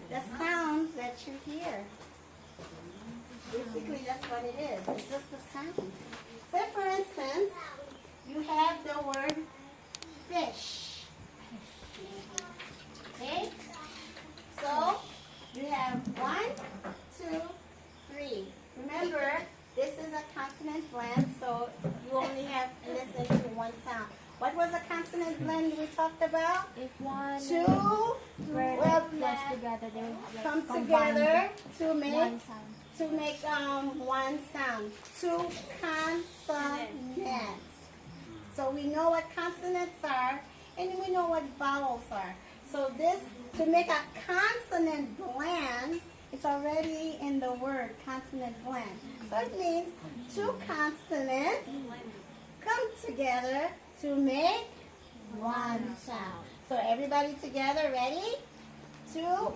the sounds that you hear. Basically, that's what it is. It's just the sound. Say, for instance, you have the word fish. Okay? So, you have 1, 2, 3. Remember, this is a consonant blend, so you only have to listen to one sound. What was a consonant blend we talked about? If one, Two well, close together, they will like come together to make one sound. one sound. Two consonants. So we know what consonants are, and we know what vowels are. So this, to make a consonant blend, it's already in the word consonant blend. So it means two consonants come together to make one sound. So everybody together, ready?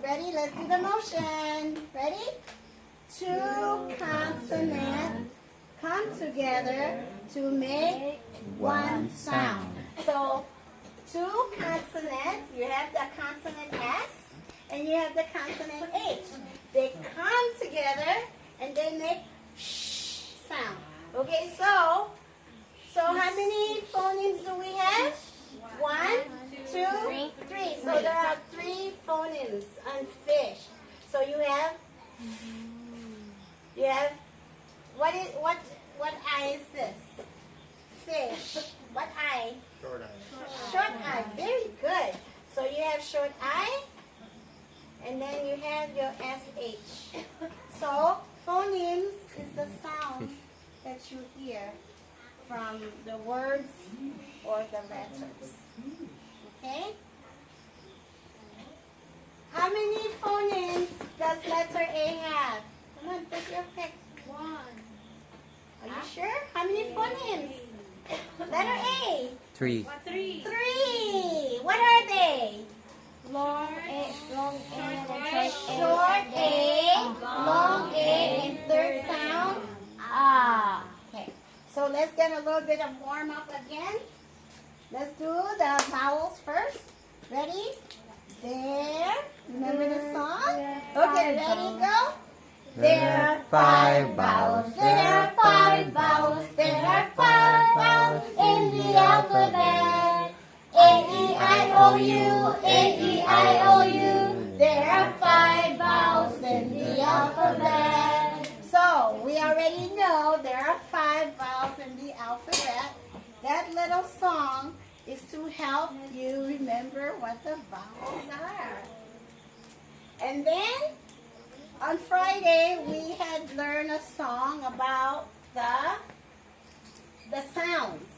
Ready? Let's do the motion. Ready? Two consonants come together to make one sound. So two consonants, you have the consonant S and you have the consonant H. They come together and they make sh sound. Okay, so how many phonemes do we have? 1, 2, 3. So there are 3 phonemes on fish. So you have what eye is this? Fish. What eye? Short eye. Short eye. Very good. So you have short eye, and then you have your SH. So phonemes is the sound that you hear from the words or the letters. Okay? How many phonemes does letter A have? Come on, put your pick. 1. Are you sure? How many phonemes? Letter A. 3. 3. What are they? Long A, Short A, long A, and third sound? Ah. Okay. So let's get a little bit of warm up again. Let's do the vowels first. Ready? There. Remember the song? Okay, ready, go. There are 5 vowels. There are 5 vowels. There are 5 vowels in the alphabet. A-E-I-O-U, A-E-I-O-U. There are 5 vowels in the alphabet. So, we already know there are 5 vowels in the alphabet. That little song is to help you remember what the vowels are. And then, on Friday, we had learned a song about the sounds.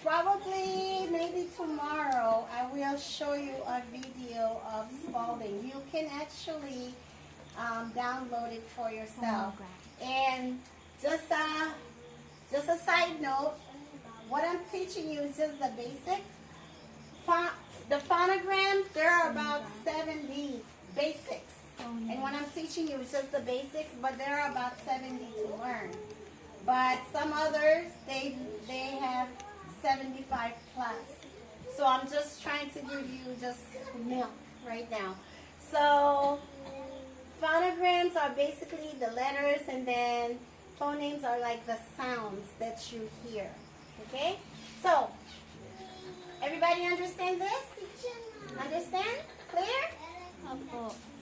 Probably, maybe tomorrow, I will show you a video of spelling. You can actually download it for yourself. And just a side note, what I'm teaching you is just the basics. The phonograms, there are about 70 basics. And what I'm teaching you is just the basics, but there are about 70 to learn. But some others, they have 75 plus. So I'm just trying to give you just milk right now. So phonograms are basically the letters, and then phonemes are like the sounds that you hear. Okay? So, everybody understand this? Understand? Clear?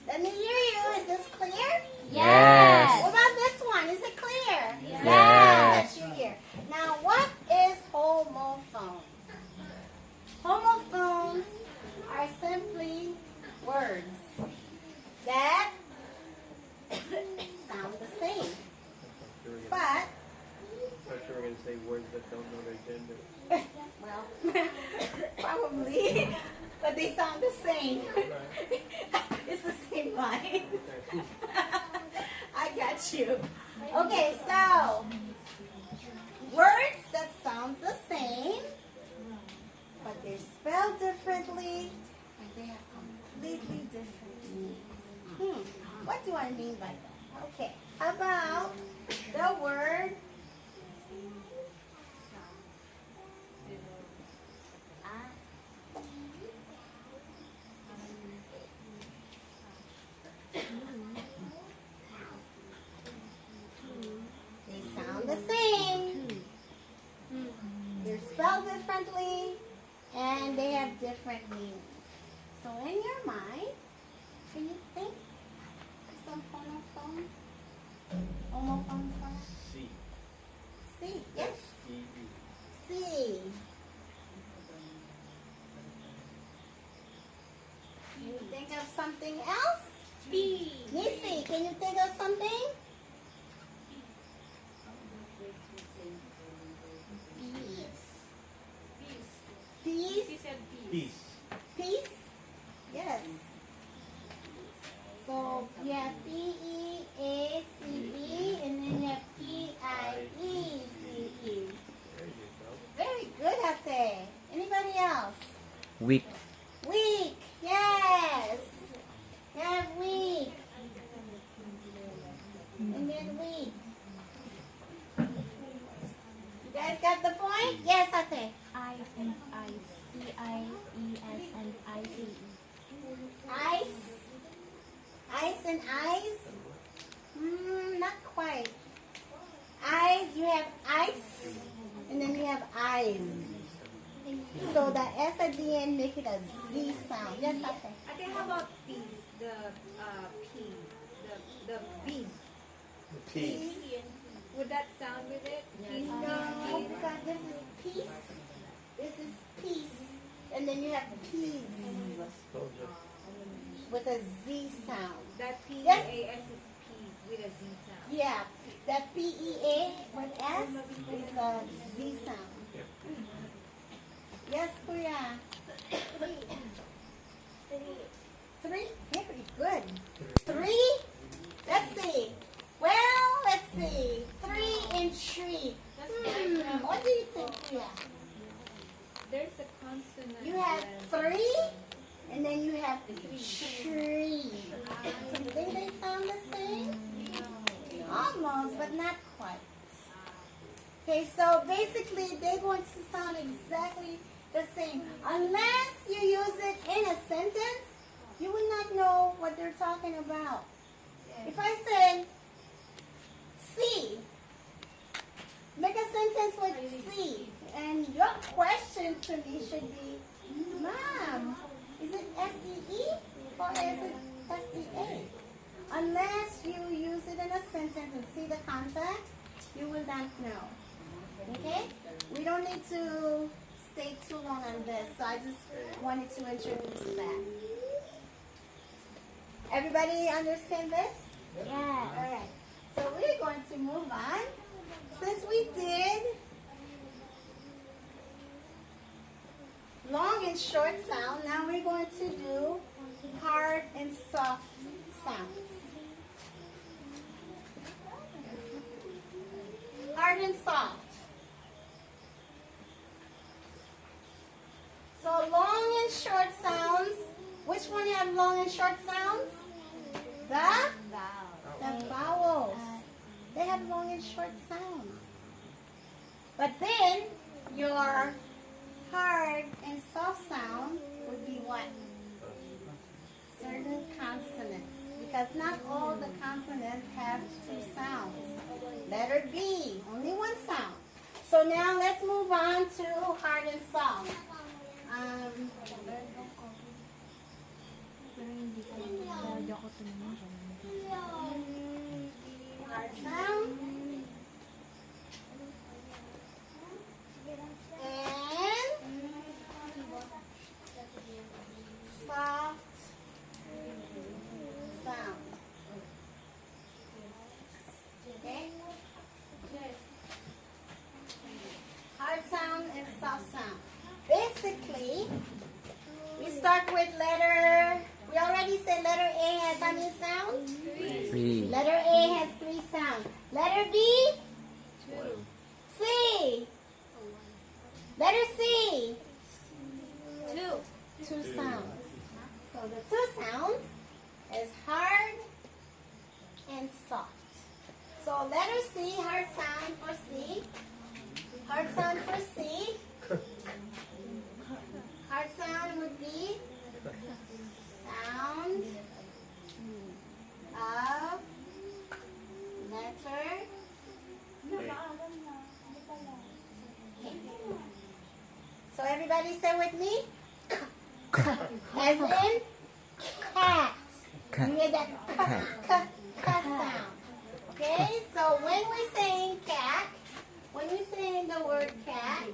Let me hear you. Is this clear? Yes. What about this one? Is it clear? Yes. That you hear. Now, what is homophone? Homophones are simply words that sound the same. But, I'm sure we're going to say words that don't know their gender. well, probably, but they sound the same. It's the same line. I got you. Okay, so words that sound the same, but they're spelled differently, and they have completely different meanings. What do I mean by that? Okay, how about the word have different meanings. So in your mind, can you think of some phonophone? Homophone for that? C. C. Yes. S-E-E. C. Can you think of something else? B. Nisi, can you think of something? Peace. She said B. Peace. Peace. Yes. So you have P-E-A-C-E and then you have P-I-E-C-E. There you go. Very good out there. Anybody else? Weak. Weak. Yes. You have weak. And then weak. You guys got the point? Yes, Ate. Eyes and eyes. E-I-E-S and I-C-E. Ice. Ice and eyes? Not quite. Eyes, you have ice, and then you have eyes. So the S at the end make it a Z sound. Yes, okay. I think how about peas? The P, the B. Peace. Would that sound with it? Peas, No, because this is peace. This is peace. And then you have peas Told you. with a Z sound. That P Yes. A S is peas with a Z sound. Yeah, that P-E-A with S is a Z sound. Yes, Kuya. Three? Very good. Three? Let's see. Well, let's see. 3 and tree. What do you think, Kuya? There's a consonant. You have there. 3, and then you have tree. Do you think they sound the same? Almost, but not quite. Okay, so basically they're going to sound exactly the same. Unless you use it in a sentence, you would not know what they're talking about. If I said C, make a sentence with C, and your question to me should be, Mom, is it S-E-E or is it S-E-A? Unless you use it in a sentence and see the context, you will not know. Okay? We don't need to stay too long on this, so I just wanted to introduce that. Everybody understand this? Yeah. All right. So we're going to move on. Since we did long and short sound, now we're going to do hard and soft sounds. Hard and soft. So long and short sounds. Which one have long and short sounds? The vowels. They have long and short sounds. But then your hard and soft sound would be what? Certain consonants. Because not all the consonants have 2 sounds. Letter B, only 1 sound. So now let's move on to hard and soft. Hard sound. And soft sound. Okay? Hard sound and soft sound. Basically, we start with letter, we already said letter A has how many sounds? 3. Letter A has 3 sounds. Letter B? 1. C. Letter C? 2. 2 sounds. So the 2 sounds is hard and soft. So letter C, hard sound for C. Hard sound for C. Hard sound would be sound of letter A. So everybody say with me, K. As in cat. Cat. You hear that k sound. Okay, so when we're saying cat, when we're saying the word cat,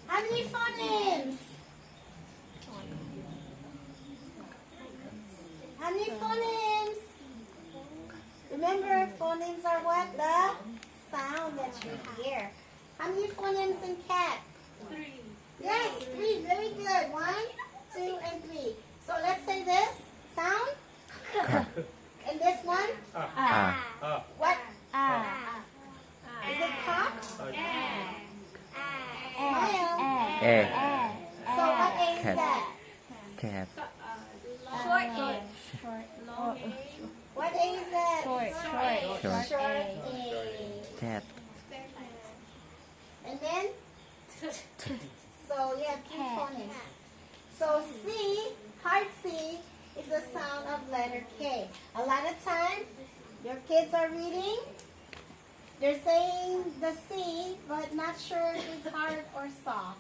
how many phonemes? How many phonemes? Remember, phonemes are what? The sound that you hear. How many phonemes in cat? 3. Yes, 3. Very good. 1, 2, and 3. So let's say this sound. And this one? Ah. What? Ah. Is it cock? Eh. Smile. Eh. So what A is Cat. that? Cat. Short A. Short. Long A. What A is that? Short. Short A. Cat. And then? So you have 3 Cat. phonemes. So C, hard C, is the sound of letter K. A lot of times, your kids are reading, they're saying the C, but not sure if it's hard or soft.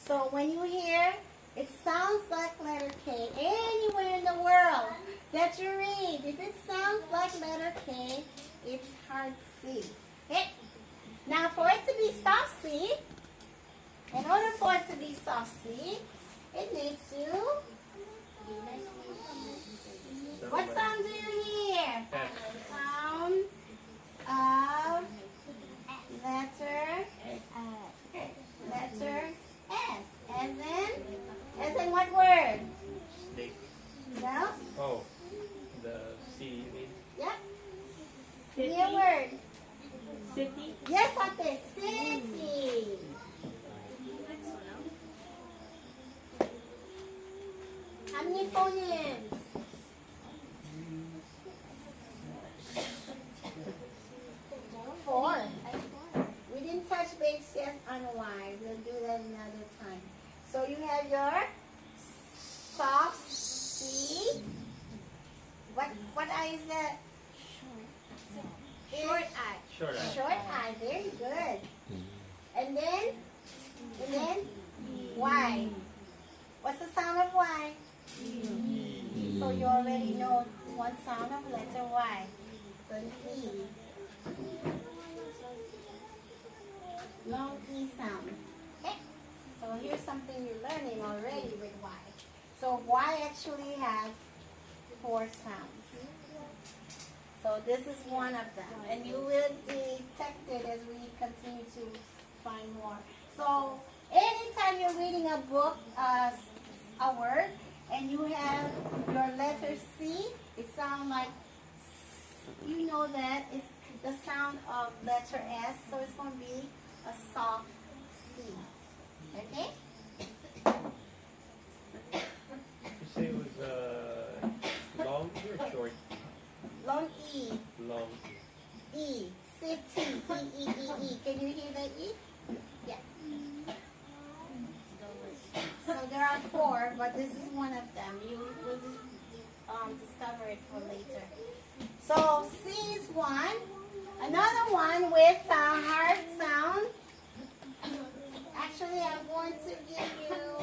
So when you hear, it sounds like letter K. Anywhere in the world that you read, if it sounds like letter K, it's hard C. Okay? Now for it to be soft C, in order for it to be soft C, it needs to... What sound do you hear? Sound of letter S. As in what word? Snake. No? Oh, the C, you mean? Yep. Give me a word. City. Yes, Ate. City. How many phonemes? Four. We didn't touch base yet on Y. We'll do that another time. So you have your soft C. What eye is that? Short I. Short eye. Short eye. Very good. And then Y. What's the sound of Y? So you already know one sound of letter Y. So E. Long E sound. Okay. So here's something you're learning already with Y. So Y actually has 4 sounds. So this is one of them. And you will detect it as we continue to find more. So anytime you're reading a book, a word, and you have your letter C, it sounds like, you know that it's the sound of letter S, so it's going to be a soft C. Okay? You say it was long E or short? Long E. Long. E. City. E. Can you hear the E? Yeah. So there are 4, but this is one of them. You will discover it for later. So C is one. Another one with a hard sound. Actually, I'm going to give you